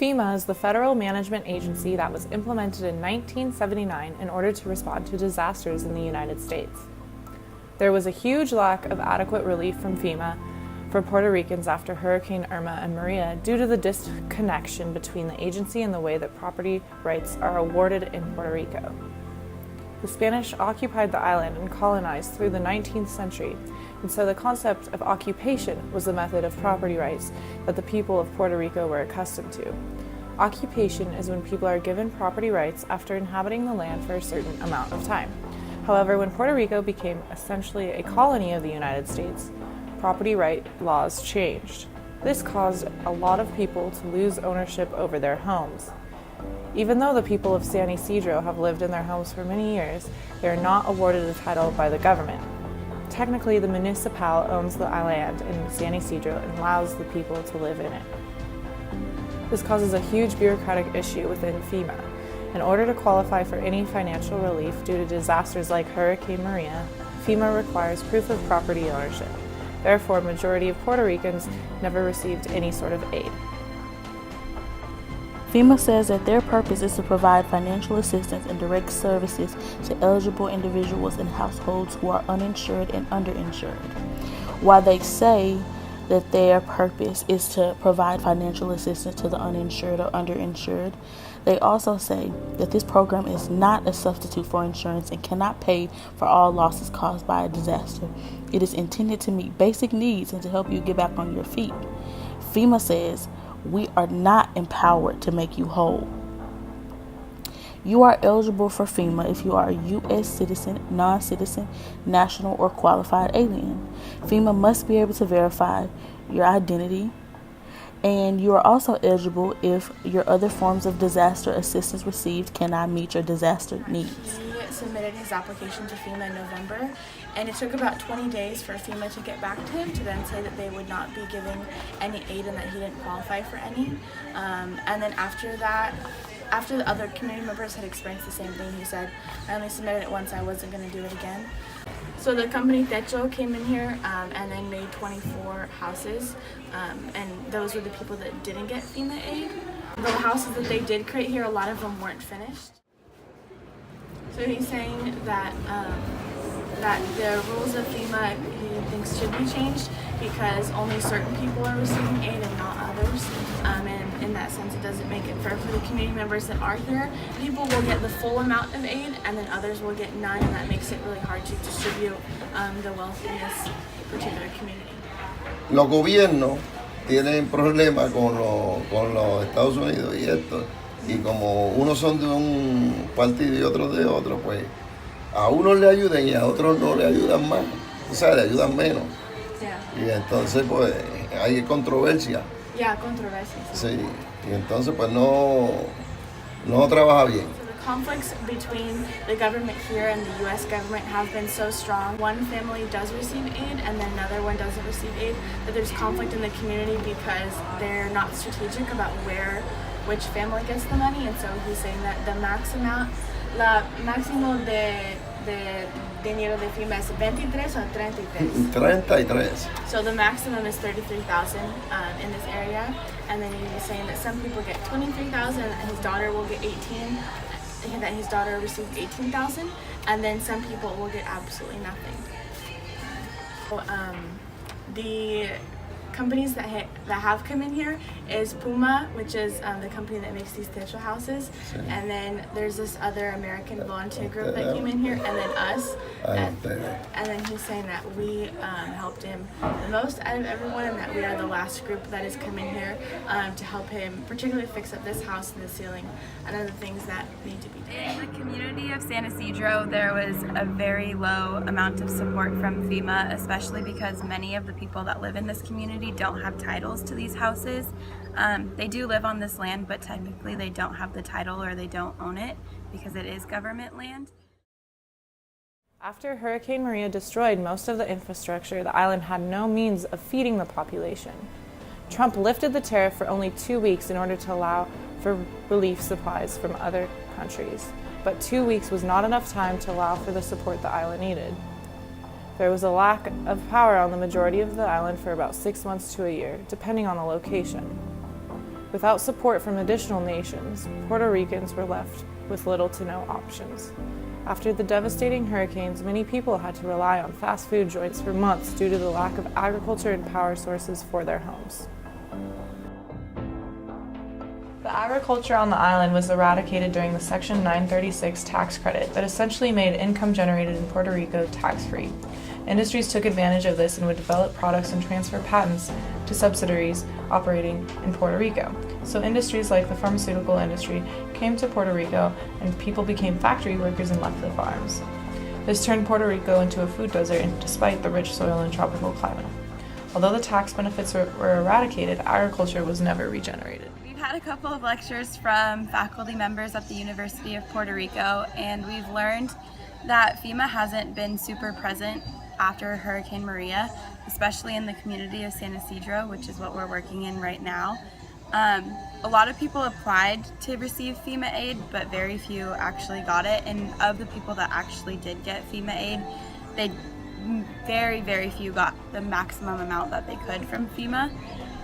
Fema is the federal management agency that was implemented in 1979 in order to respond to disasters in the United States. There was a huge lack of adequate relief from Fema for Puerto Ricans after Hurricane Irma and Maria due to the disconnection between the agency and the way that property rights are awarded in Puerto Rico. The Spanish occupied the island and colonized through the 19th century, and so the concept of occupation was the method of property rights that the people of Puerto Rico were accustomed to. Occupation is when people are given property rights after inhabiting the land for a certain amount of time. However, when Puerto Rico became essentially a colony of the United States, property right laws changed. This caused a lot of people to lose ownership over their homes. Even though the people of San Isidro have lived in their homes for many years, they are not awarded a title by the government. Technically, the municipal owns the land in San Isidro and allows the people to live in it. This causes a huge bureaucratic issue within Fema. In order to qualify for any financial relief due to disasters like Hurricane Maria, Fema requires proof of property ownership. Therefore, majority of Puerto Ricans never received any sort of aid. FEMA says that their purpose is to provide financial assistance and direct services to eligible individuals and households who are uninsured and underinsured. While they say that their purpose is to provide financial assistance to the uninsured or underinsured, they also say that this program is not a substitute for insurance and cannot pay for all losses caused by a disaster. It is intended to meet basic needs and to help you get back on your feet. FEMA says, we are not empowered to make you whole. You are eligible for FEMA if you are a U.S. citizen, non-citizen, national, or qualified alien. FEMA must be able to verify your identity, and you are also eligible if your other forms of disaster assistance received cannot meet your disaster needs. He submitted his application to FEMA in November, and it took about 20 days for FEMA to get back to him to then say that they would not be giving any aid and that he didn't qualify for any. And then after that, after the other community members had experienced the same thing, he said, I only submitted it once, I wasn't going to do it again. So the company Techo came in here and then made 24 houses, and those were the people that didn't get FEMA aid. The houses that they did create here, a lot of them weren't finished. So he's saying that that the rules of FEMA he thinks should be changed because only certain people are receiving aid and not others. And in that sense, it doesn't make it fair for the community members that are here. People will get the full amount of aid and then others will get none, and that makes it really hard to distribute the wealth in this particular community. Los gobiernos tienen problemas con los Estados Unidos y esto, y como unos son de un partido y otros de otro, pues a unos le ayudan y a otros no le ayudan más, o sea, le ayudan menos. Yeah. Y entonces pues hay controversia. Yeah, controversy. Sí, y entonces pues no trabaja bien. So the conflicts between the government here and the U.S. government have been so strong. One family does receive aid and then another one doesn't receive aid, that there's conflict in the community because they're not strategic about which family gets the money, and so he's saying that the máximo de dinero de FEMA es 23 or 33? 33. So the maximum is 33,000 in this area, and then he was saying that some people get 23,000 and his daughter will get 18, and that his daughter received 18,000, and then some people will get absolutely nothing. So, the companies that have come in here is Puma, which is the company that makes these techo houses, and then there's this other American volunteer group that came in here, and then us, and then he's saying that we helped him the most out of everyone, and that we are the last group that has come in here to help him particularly fix up this house and the ceiling and other things that need to be done. In the community of San Isidro, there was a very low amount of support from FEMA, especially because many of the people that live in this community don't have titles to these houses. They do live on this land, but technically they don't have the title or they don't own it because it is government land. After Hurricane Maria destroyed most of the infrastructure, the island had no means of feeding the population. Trump lifted the tariff for only 2 weeks in order to allow for relief supplies from other countries, but 2 weeks was not enough time to allow for the support the island needed. There was a lack of power on the majority of the island for about 6 months to a year, depending on the location. Without support from additional nations, Puerto Ricans were left with little to no options. After the devastating hurricanes, many people had to rely on fast food joints for months due to the lack of agriculture and power sources for their homes. The agriculture on the island was eradicated during the Section 936 tax credit that essentially made income generated in Puerto Rico tax-free. Industries took advantage of this and would develop products and transfer patents to subsidiaries operating in Puerto Rico. So industries like the pharmaceutical industry came to Puerto Rico and people became factory workers and left the farms. This turned Puerto Rico into a food desert despite the rich soil and tropical climate. Although the tax benefits were eradicated, agriculture was never regenerated. We've had a couple of lectures from faculty members at the University of Puerto Rico, and we've learned that FEMA hasn't been super present after Hurricane Maria, especially in the community of San Isidro, which is what we're working in right now. A lot of people applied to receive FEMA aid, but very few actually got it. And of the people that actually did get FEMA aid, very few got the maximum amount that they could from FEMA.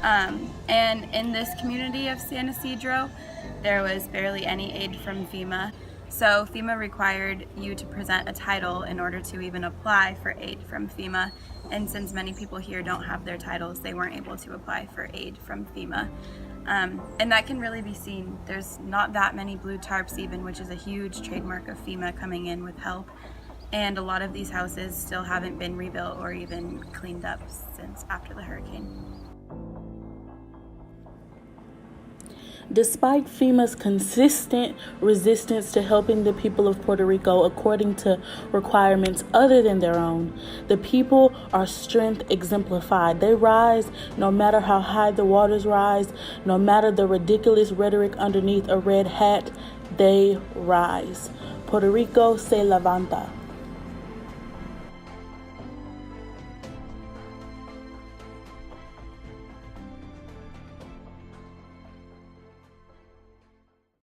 And in this community of San Isidro, there was barely any aid from FEMA. So FEMA required you to present a title in order to even apply for aid from FEMA. And since many people here don't have their titles, they weren't able to apply for aid from FEMA. And that can really be seen. There's not that many blue tarps even, which is a huge trademark of FEMA coming in with help. And a lot of these houses still haven't been rebuilt or even cleaned up since after the hurricane. Despite FEMA's consistent resistance to helping the people of Puerto Rico according to requirements other than their own, the people are strength exemplified. They rise no matter how high the waters rise, no matter the ridiculous rhetoric underneath a red hat, they rise. Puerto Rico se levanta.